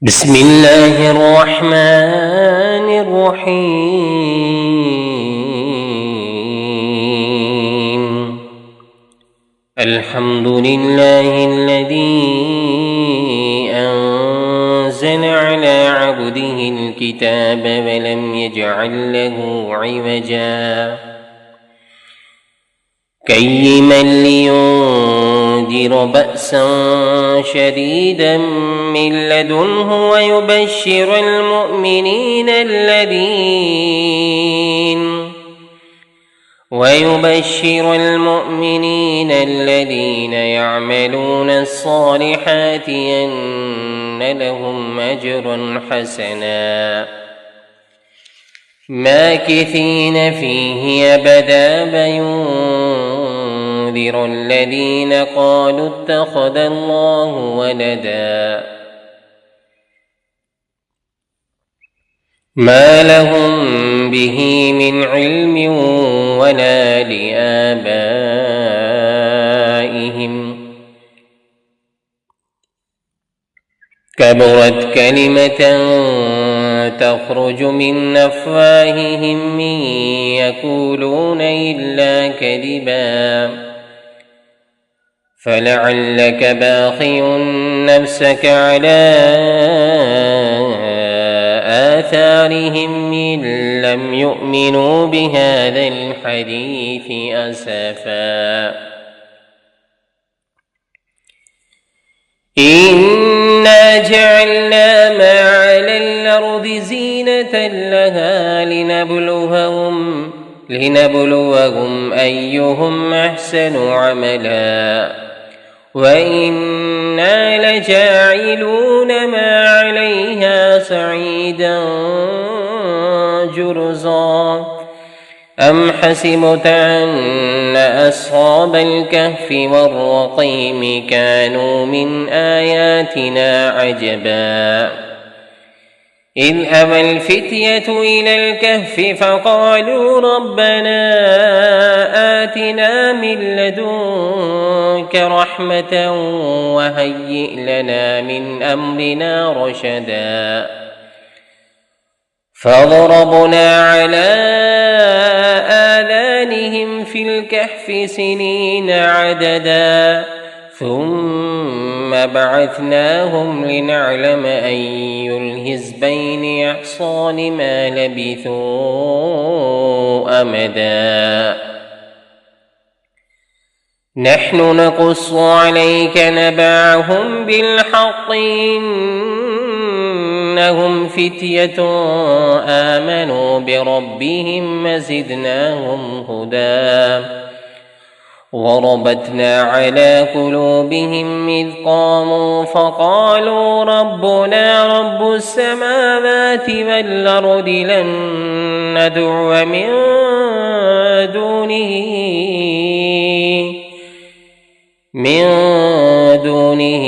بسم الله الرحمن الرحيم. الحمد لله الذي أنزل على عبده الكتاب ولم يجعل له عوجا قيما لينذر بأسا شديدا من لدنه ويبشر المؤمنين الذين يعملون الصالحات أن لهم أجرا حسنا ماكثين فيه أبدا وينذر الذين قالوا اتخذ الله ولدا ما لهم به من علم ولا لآبائهم كبرت كلمة تخرج من أفواههم إن يقولون إلا كذبا فلعلك باخع نفسك على آثارهم إن لم يؤمنوا بهذا الحديث أسفا إنا جعلنا ما على الأرض زينة لها لنبلوهم أيهم أحسن عملا وإنا لجاعلون ما عليها صعيدا جرزا أم حسبت أن أصحاب الكهف والرقيم كانوا من آياتنا عجبا إذ أوى الفتية إلى الكهف فقالوا ربنا آتنا من لدنك رحمة وهيئ لنا من أمرنا رشدا فضربنا على آذانهم في الكهف سنين عددا ثم بعثناهم لنعلم أي الحزبين أحصى لما لبثوا أمدا نحن نقص عليك نبأهم بالحق إنهم فتية آمنوا بربهم وزدناهم هدى وربطنا على قلوبهم إذ قاموا فقالوا ربنا رب السماوات والأرض لن ندعو من دونه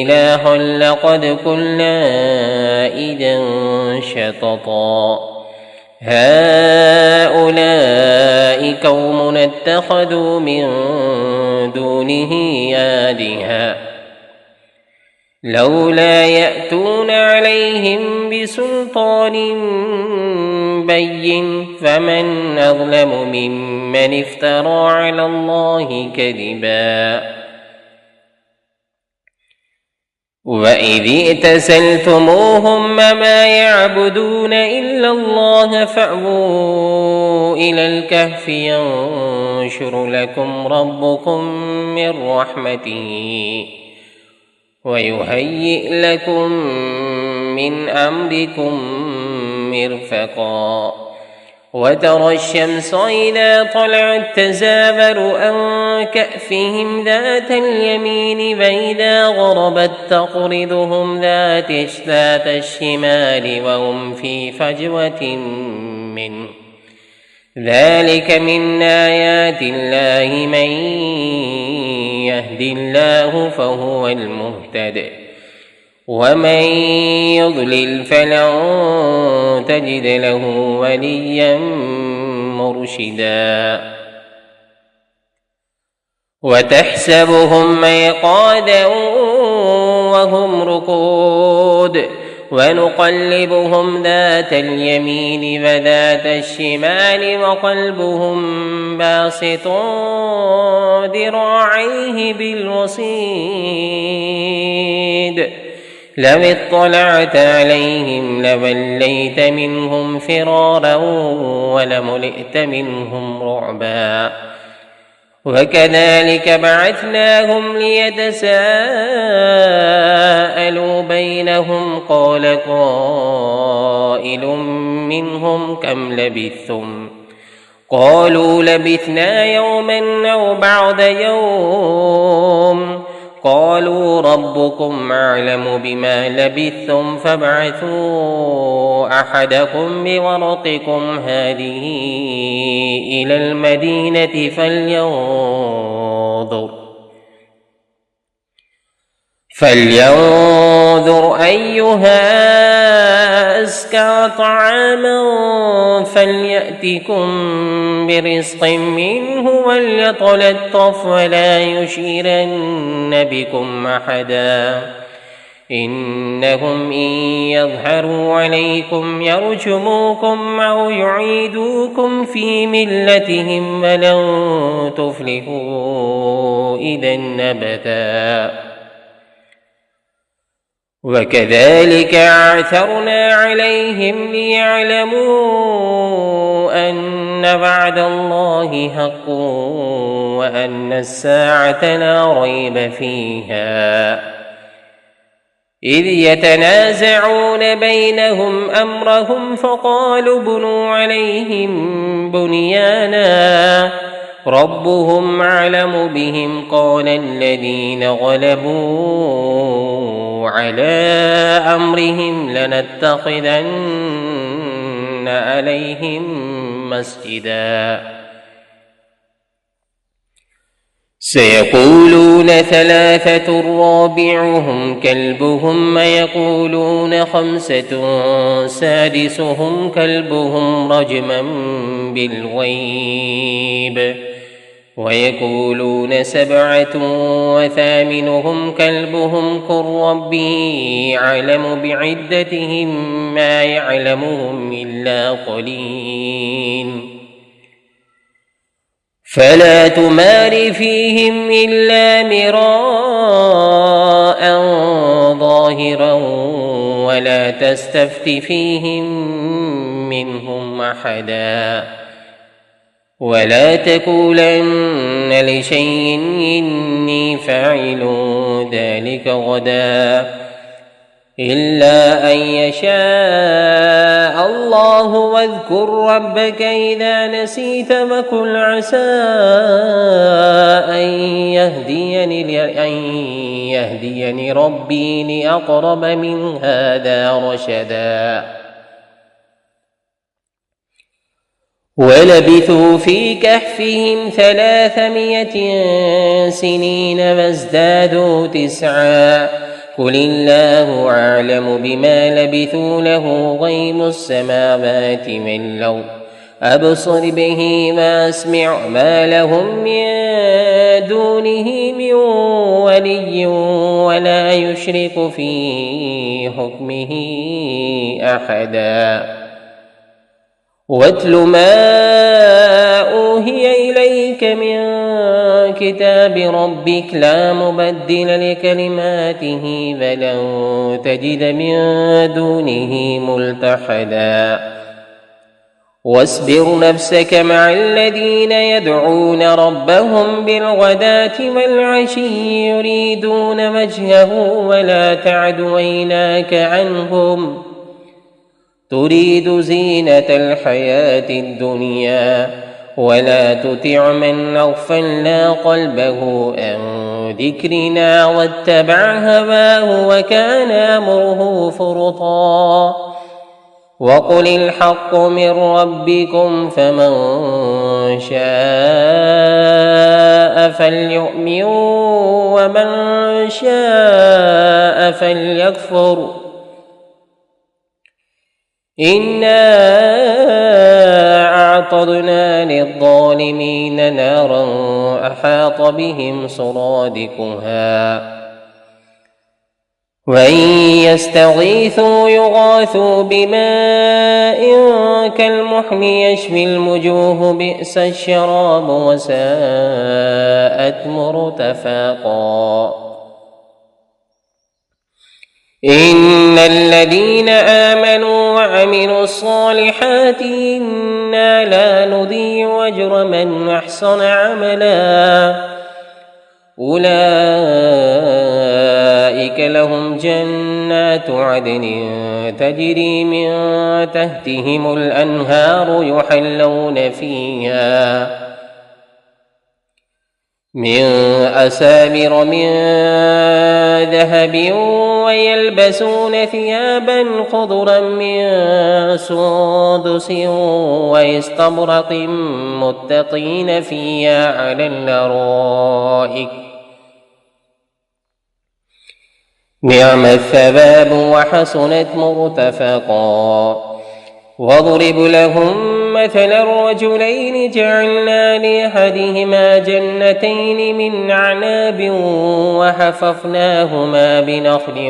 إلها لقد قلنا إذا شططا هؤلاء قوم اتخذوا من دونه آلهة لولا يأتون عليهم بسلطان بين فمن أظلم ممن افترى على الله كذبا وإذ اعتزلتموهم ما يعبدون إلا الله فأووا إلى الكهف ينشر لكم ربكم من رحمته ويهيئ لكم من أمركم مرفقا وترى الشمس إذا طلعت تزاور عن كأفهم ذات اليمين وإذا غربت تقرضهم ذات الشمال وهم في فجوة منه ذلك من آيات الله من يهد الله فهو المهتد ومن يضلل فلن تجد له وليا مرشدا وتحسبهم أيقاظا وهم ركود ونقلبهم ذات اليمين وذات الشمال وقلبهم باسط ذراعيه بالوصيد لو اطلعت عليهم لوليت منهم فرارا ولملئت منهم رعبا وكذلك بعثناهم ليتساءلوا بينهم قال قائل منهم كم لبثتم قالوا لبثنا يوما أو بعض يوم قالوا ربكم أعلم بما لبثتم فابعثوا أحدكم بورقكم هذه إلى المدينة فلينظر أيها أزكى طعاما فليأتكم برزق منه وليتلطف ولا يشعرن بكم أحدا إنهم إن يظهروا عليكم يرجموكم أو يعيدوكم في ملتهم ولن تفلحوا إذا أبدا وكذلك أعثرنا عليهم ليعلموا أن وعد الله حق وأن الساعة لا ريب فيها إذ يتنازعون بينهم أمرهم فقالوا بنوا عليهم بنيانا ربهم أعلم بهم قال الذين غلبوا على أمرهم لنتخذن عليهم مسجدا سيقولون ثلاثة رابعهم كلبهم ويقولون خمسة سادسهم كلبهم رجما بالغيب ويقولون سبعة وثامنهم كلبهم قل ربي أعلم بعدتهم ما يعلمهم إلا قليل فلا تمار فيهم إلا مراء ظاهرا ولا تستفت فيهم منهم أحدا ولا تقولن لشيء إني فاعل ذلك غدا إلا أن يشاء الله واذكر ربك إذا نسيت وقل عسى أن يهديني ربي لأقرب من هذا رشدا ولبثوا في كهفهم 300 سنين وازدادوا 9 قل الله أعلم بما لبثوا له غيب السماوات والأرض أبصر به وأسمع ما لهم من دونه من ولي ولا يشرك في حكمه أحدا واتل ما أوهي إليك من كتاب ربك لا مبدل لكلماته ولن تجد من دونه ملتحدا واصبر نفسك مع الذين يدعون ربهم بالغداة والعشي يريدون وجهه ولا تعد عيناك عنهم تريد زينة الحياة الدنيا ولا تطع من أغفلنا قلبه عن ذكرنا واتبع هواه وكان أمره فرطا وقل الحق من ربكم فمن شاء فليؤمن ومن شاء فليكفر إنا أعتدنا للظالمين نارا أحاط بهم سرادقها وإن يستغيثوا يغاثوا بماء كالمحل يشفي الوجوه بئس الشراب وساءت مرتفقا إن الذين آمنوا وعملوا الصالحات إنا لا نضيع أجر من أحسن عملا أولئك لهم جنات عدن تجري من تحتهم الأنهار يحلون فيها من أساور من ذهب ويلبسون ثيابا خضرا من سندس واستبرق متقين فيها على الأرائك نعم الثواب وحسنت مرتفقا واضرب لهم مثل الرجلين جعلنا لأحدهما جنتين من أعناب وحففناهما بنخل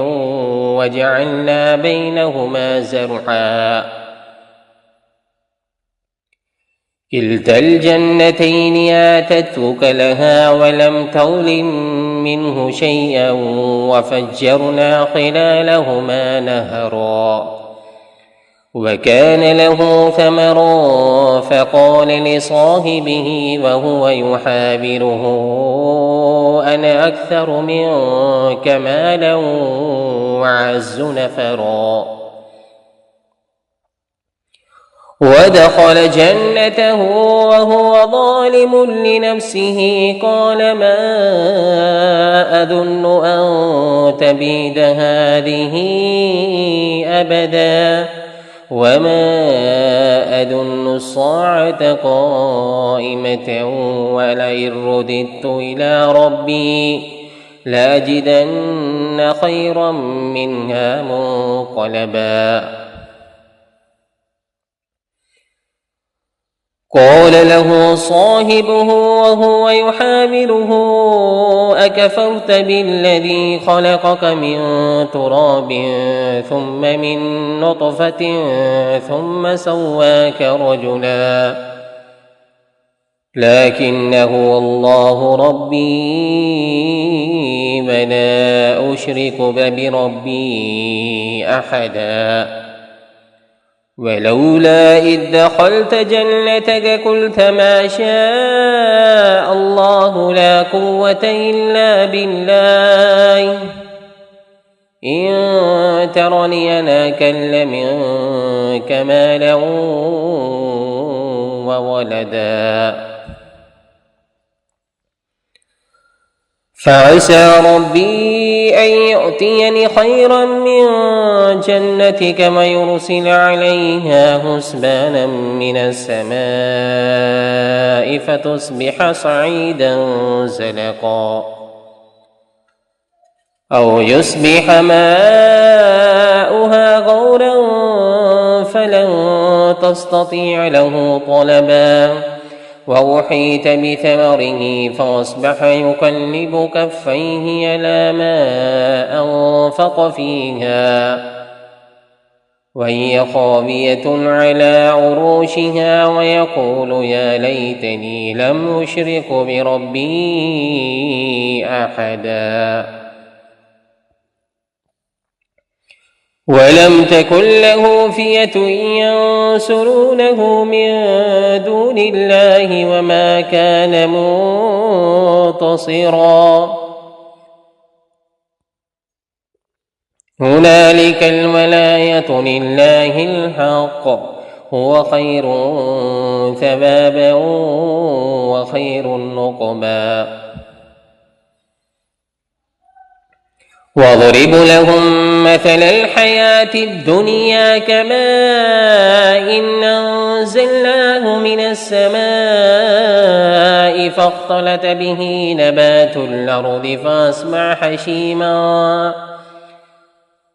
وجعلنا بينهما زرعا كلتا الجنتين آتت أكلها ولم تظلم منه شيئا وفجرنا خلالهما نهرا وكان له ثمر فقال لصاحبه وهو يحاوره أنا أكثر منك مالا وأعز نفرا ودخل جنته وهو ظالم لنفسه قال ما أظن أن تبيد هذه أبدا وما أظن الساعة قائمة ولئن رددت إلى ربي لأجدن خيرا منها منقلبا قال له صاحبه وهو يحاوره أكفرت بالذي خلقك من تراب ثم من نطفة ثم سواك رجلا لكنه الله ربي ولا أشرك بربي أحدا ولولا إذ دخلت جنتك قلت ما شاء الله لا قوة إلا بالله إن ترني أنا أكل منك مالا وولدا فعسى ربي أن يؤتيني خيرا من جنتك ويرسل عليها حسبانا من السماء فتصبح صعيدا زلقا أو يصبح ماؤها غورا فلن تستطيع له طلبا وأحيط بثمره فأصبح يقلب كفيه على ما أنفق فيها وهي خاوية على عروشها ويقول يا ليتني لم أشرك بربي أحدا ولم تكن له فئة ينصرونه من دون الله وما كان منتصرا هنالك الولاية لله الحق هو خير ثوابا وخير نقبا واضرب لهم مثل الحياة الدنيا كماء إن أنزلناه من السماء فاختلط به نبات الأرض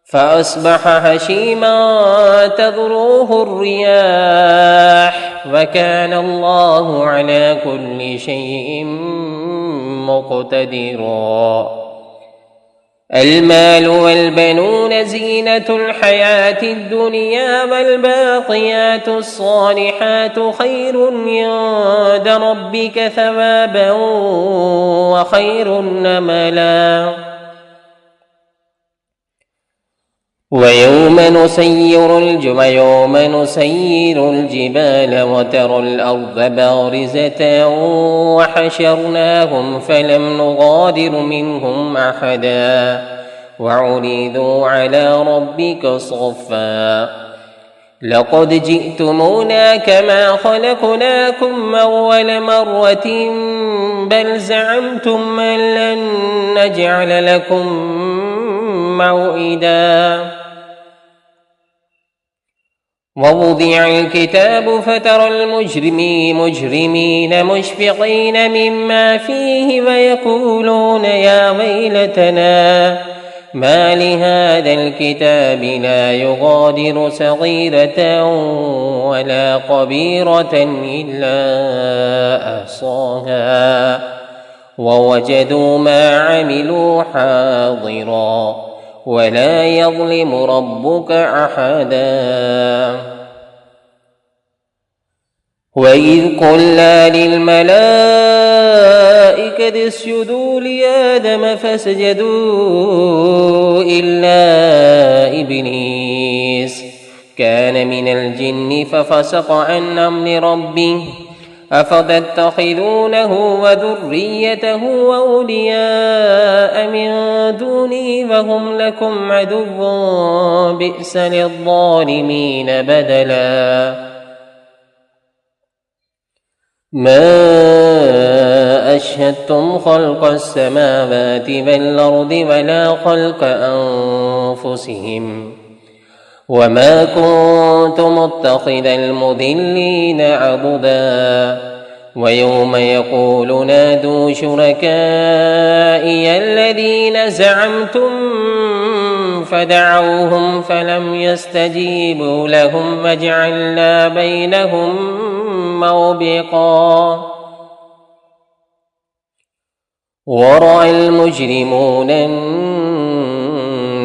فأصبح هشيما تذروه الرياح وكان الله على كل شيء مقتدرا المال والبنون زينة الحياة الدنيا والباقيات الصالحات خير عند ربك ثوابا وخير نملا ويوم نسير الجبال وترى الأرض بارزة وحشرناهم فلم نغادر منهم أحدا وعرضوا على ربك صفا لقد جئتمونا كما خلقناكم أول مرة بل زعمتم أن لن نجعل لكم موئدا ووضع الكتاب فترى المجرمين مشفقين مما فيه ويقولون يا ويلتنا ما لهذا الكتاب لا يغادر صغيرة ولا كبيرة إلا أحصاها ووجدوا ما عملوا حاضرا ولا يظلم ربك أحدا وإذ قلنا للملائكة اسجدوا لآدم فسجدوا إلا إبليس كان من الجن ففسق عن أمر ربه أفتتخذونه وذريته أولياء من دوني وهم لكم عدو بئس للظالمين بدلا ما أشهدتم خلق السماوات والأرض ولا خلق أنفسهم وما كنت متخذ المضلين عضدا ويوم يقول نادوا شركائي الذين زعمتم فدعوهم فلم يستجيبوا لهم وجعلنا بينهم موبقا ورأى المجرمون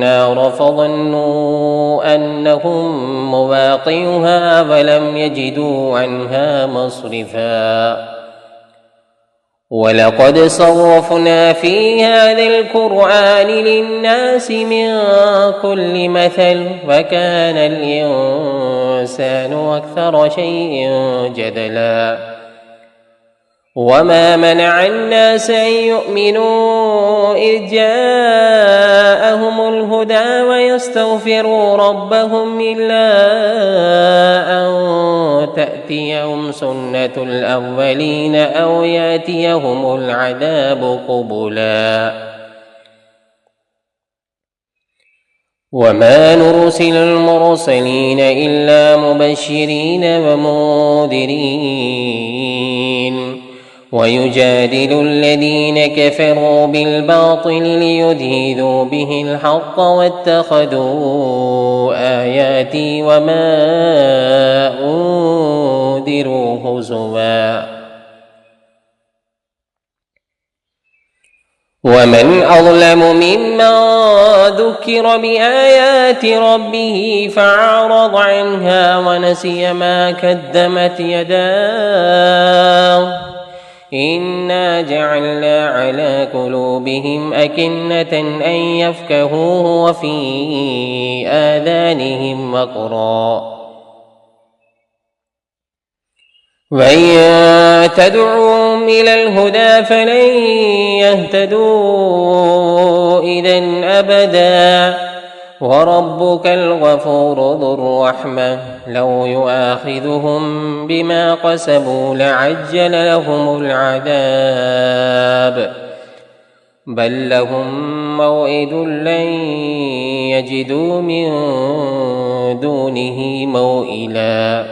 النار فظنوا أنهم مواقعها ولم يجدوا عنها مصرفا ولقد صرفنا في هذا القرآن للناس من كل مثل وكان الإنسان أكثر شيء جدلا وما منع الناس أن يؤمنوا إذ جاءهم الهدى ويستغفروا ربهم إلا أن تأتيهم سنة الأولين أو يأتيهم العذاب قبلا وما نرسل المرسلين إلا مبشرين ومنذرين ويجادل الذين كفروا بالباطل ليدحضوا به الحق واتخذوا آياتي وما أنذروا هزوا ومن أظلم ممن ذكر بآيات ربه فأعرض عنها ونسي ما قدمت يداه إنا جعلنا على قلوبهم أكنة أن يفقهوه وفي آذانهم وقرا وإن تدعوهم إلى الهدى فلن يهتدوا إذن أبدا وربك الغفور ذو الرحمة لو يؤاخذهم بما كسبوا لعجل لهم العذاب بل لهم موعد لن يجدوا من دونه موئلا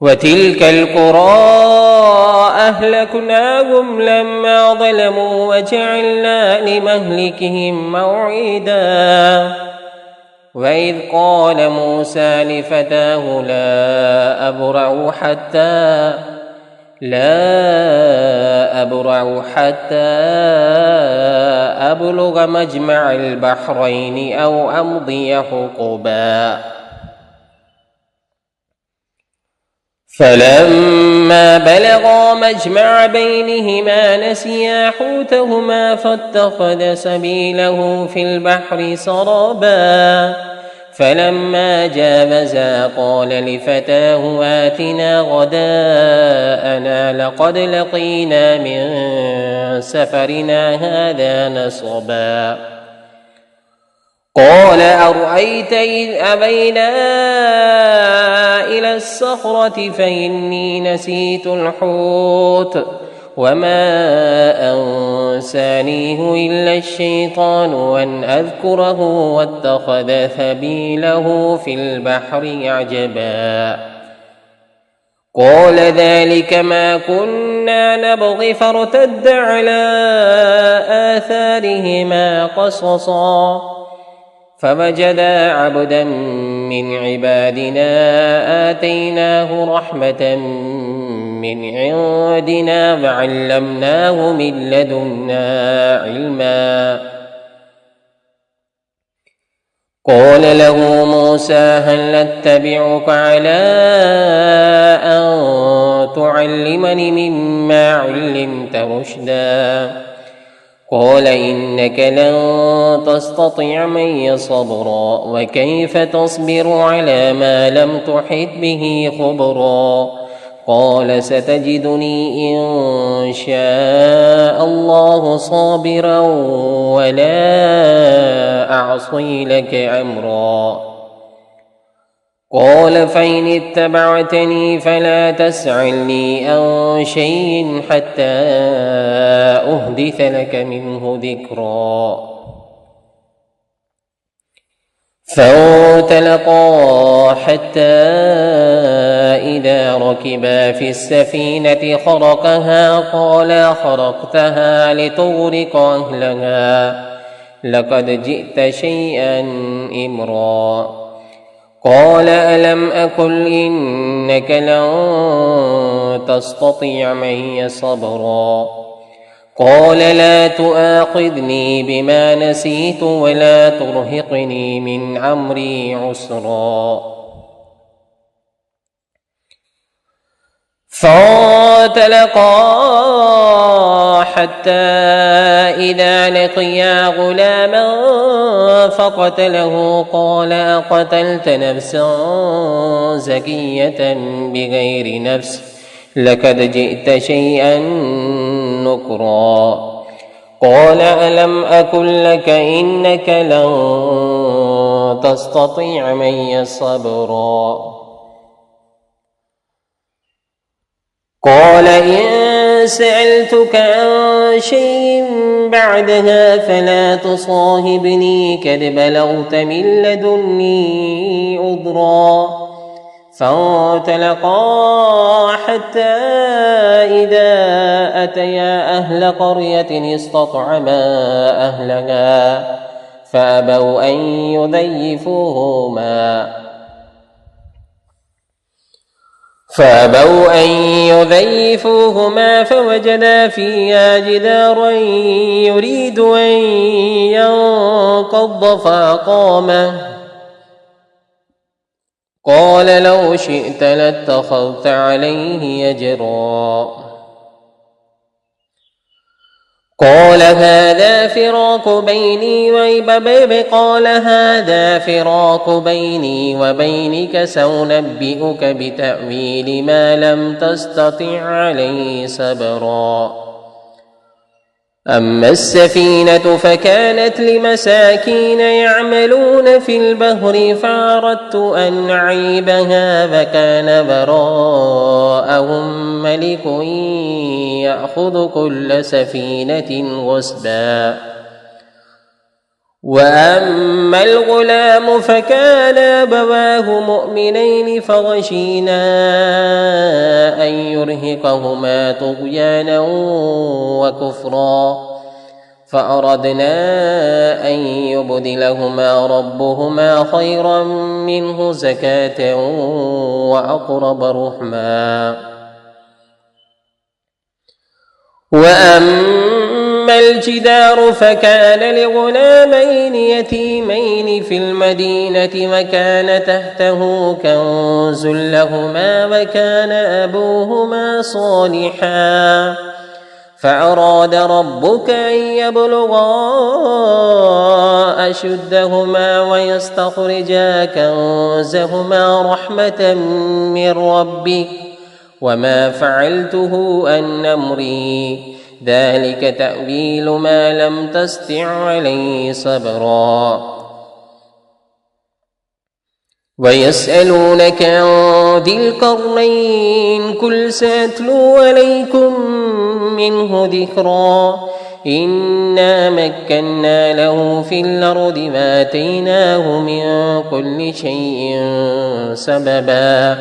وتلك القرى أهلكناهم لما ظلموا وجعلنا لمهلكهم موعدا وإذ قال موسى لفتاه لا أبرح حتى لا أبرح حتى أبلغ مجمع البحرين أو أمضي حقبا. فلما بلغا مجمع بينهما نسيا حوتهما فاتخذ سبيله في البحر سربا. فلما جاوزا قال لفتاه آتنا غداءنا لقد لقينا من سفرنا هذا نصبا. قال أرأيت إذ أبينا إلى الصخرة فإني نسيت الحوت وما أنسانيه إلا الشيطان أن أذكره واتخذ سبيله في البحر عجبا. قال ذلك ما كنا نبغي فارتد على آثارهما قصصا. فوجدا عبدا من عبادنا آتيناه رحمة من عندنا وعلمناه من لدنا علما. قال له موسى هل أتبعك على أن تعلمني مما علمت رشدا. قال إنك لن تستطيع معي صبرا وكيف تصبر على ما لم تحط به خبرا. قال ستجدني إن شاء الله صابرا ولا أعصي لك أمرا. قال فإن اتبعتني فلا تسألني عن شيء حتى أحدث لك منه ذكرا. فانطلقا حتى إذا ركبا في السفينة خرقها قال خرقتها لتغرق أهلها لقد جئت شيئا إمرا. قال ألم أقل إنك لن تستطيع معي صبرا. قال لا تؤاخذني بما نسيت ولا ترهقني من أمري عسرا. فانطلقا حتى إذا لقيا غلاما فقتله قال أقتلت نفسا زكية بغير نفس لقد جئت شيئا نكرا. قال ألم أقل لك إنك لن تستطيع معي صبرا. قال إن سألتك عن شيء بعدها فلا تصاحبني قد بلغت من لدني عذرا. فانطلقا حتى إذا أتيا أهل قرية استطعما أهلها فأبوا أن يضيفوهما فوجدا فيها جدارا يريد أن ينقض فأقامه. قال لو شئت لاتخذت عليه أجرا. قال هذا فراق بيني وبينك سأنبئك بتأويل ما لم تستطع عليه صبرا. أما السفينة فكانت لمساكين يعملون في البحر فأردت أن أعيبها فكان وراءهم ملك يأخذ كل سفينة غصبا. وأما الغلام فكان أبواه مؤمنين فخشينا أن يرهقهما طغيانا وكفرا فأردنا أن يبدلهما ربهما خيرا منه زكاة وأقرب رحما. وأما الجدار فكان لغلامين يتيمين في المدينة وكان تحته كنز لهما وكان أبوهما صالحا فأراد ربك أن يبلغا أشدهما ويستخرجا كنزهما رحمة من ربك وما فعلته عن أمري ذلك تأويل ما لم تسطع عليه صبرا ويسألونك عن ذي القرنين قل سأتلو عليكم منه ذكرا إنا مكنا له في الأرض وآتيناه من كل شيء سببا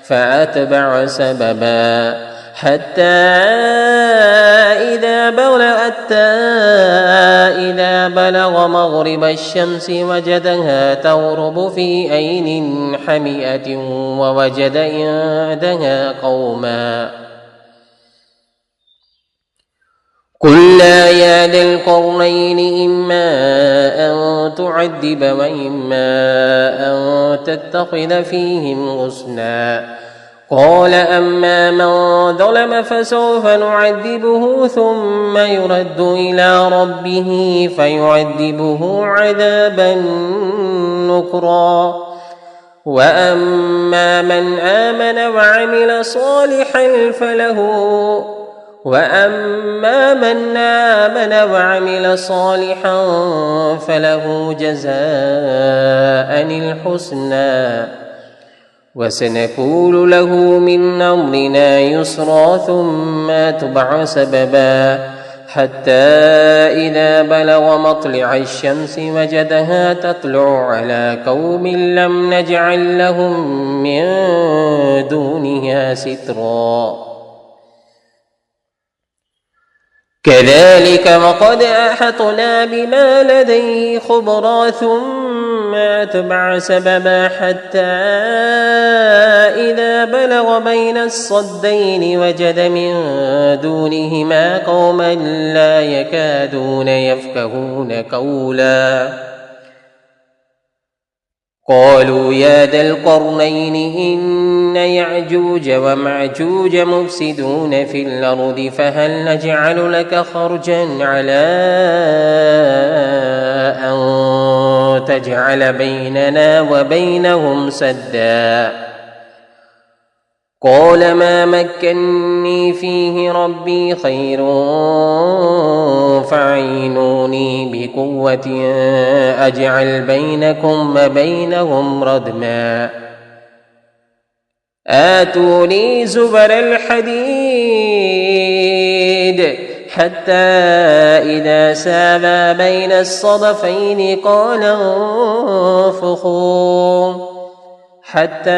فأتبع سببا حتى إذا بلغ مغرب الشمس وجدها تغرب في عين حمئة ووجد عندها قوما قلنا يا ذا القرنين إما أن تعذب وإما أن تتخذ فيهم حسنا قال أما من ظلم فسوف نعذبه ثم يرد إلى ربه فيعذبه عذابا نكرا وأما من آمن وعمل صالحا فله جزاء الحسنى وسنقول له من أمرنا يسرا ثم أتبع سببا حتى إذا بلغ مطلع الشمس وجدها تطلع على قوم لم نجعل لهم من دونها سترا كذلك وقد أحطنا بما لديه خبرا ثم أتبع سببا حتى إذا بلغ بين الصدين وجد من دونهما قوما لا يكادون يفقهون قولا قالوا يا ذا القرنين إن يعجوج ومعجوج مفسدون في الأرض فهل نجعل لك خرجا على أن تجعل بيننا وبينهم سدا قال ما مكني فيه ربي خير فاعينوني بقوة أجعل بينكم وبينهم ردما آتوني زبر الحديد حتى إذا ساوى بين الصدفين قال انفخوا حتى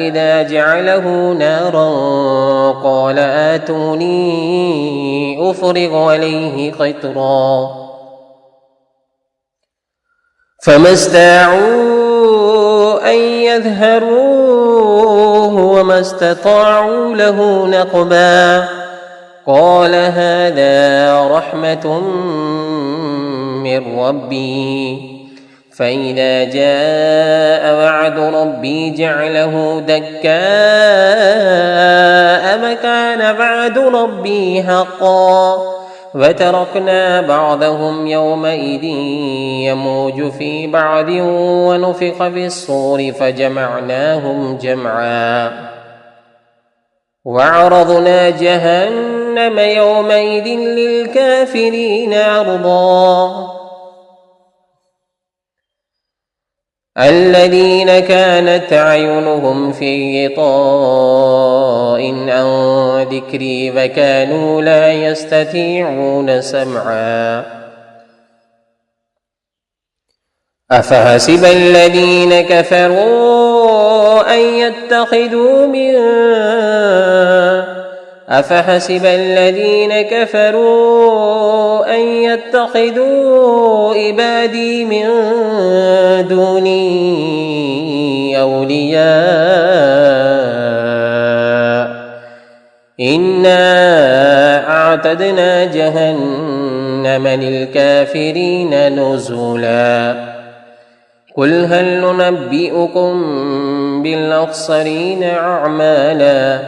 إذا جعله نارا قال آتوني أفرغ عليه قطرا فما استطاعوا أن يظهروه وما استطاعوا له نقبا قال هذا رحمة من ربي فإذا جاء وعد ربي جعله دكاء وكان وعد ربي حقا وتركنا بعضهم يومئذ يموج في بعض ونفخ في الصور فجمعناهم جمعا وعرضنا جهنم يومئذ للكافرين عرضا الذين كانت أعينهم في غطاء عن ذكري وكانوا لا يستطيعون سمعا أفحسب الذين كفروا أن يتخذوا عبادي من دوني أولياء إنا وأعتدنا جهنم للكافرين نزلا قل هل ننبئكم بالأخسرين أعمالا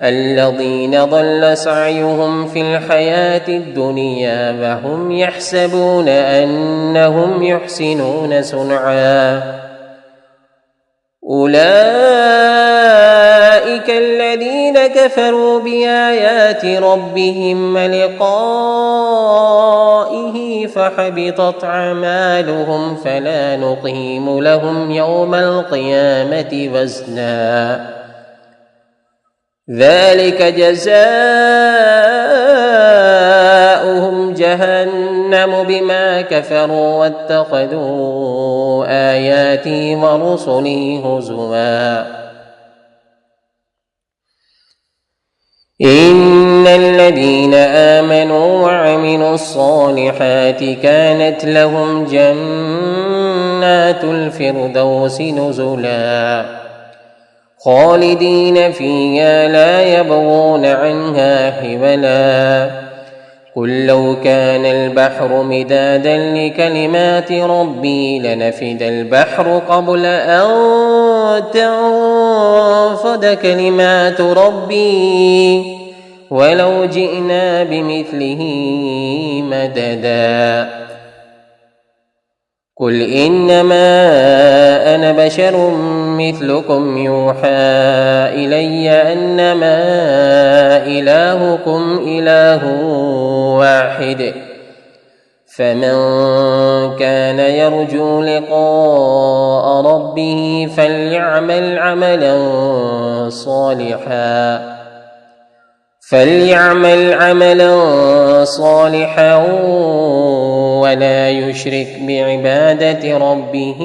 الذين ضل سعيهم في الحياة الدنيا وهم يحسبون أنهم يحسنون صنعا أولئك الذين كفروا بآيات ربهم ولقائه فحبطت أعمالهم فلا نقيم لهم يوم القيامة وزنا ذلك جزاؤهم جهنم بما كفروا واتخذوا آياتي ورسلي هزوا إن الذين آمنوا وعملوا الصالحات كانت لهم جنات الفردوس نزلا خالدين فيها لا يبغون عنها حولا قل لو كان البحر مدادا لكلمات ربي لنفد البحر قبل أن تنفد كلمات ربي ولو جئنا بمثله مددا قل إنما أنا بشر مثلكم يوحى إلي أنما إلهكم إله واحد فمن كان يرجو لقاء ربه فليعمل عملا صالحا ولا يشرك بعبادة ربه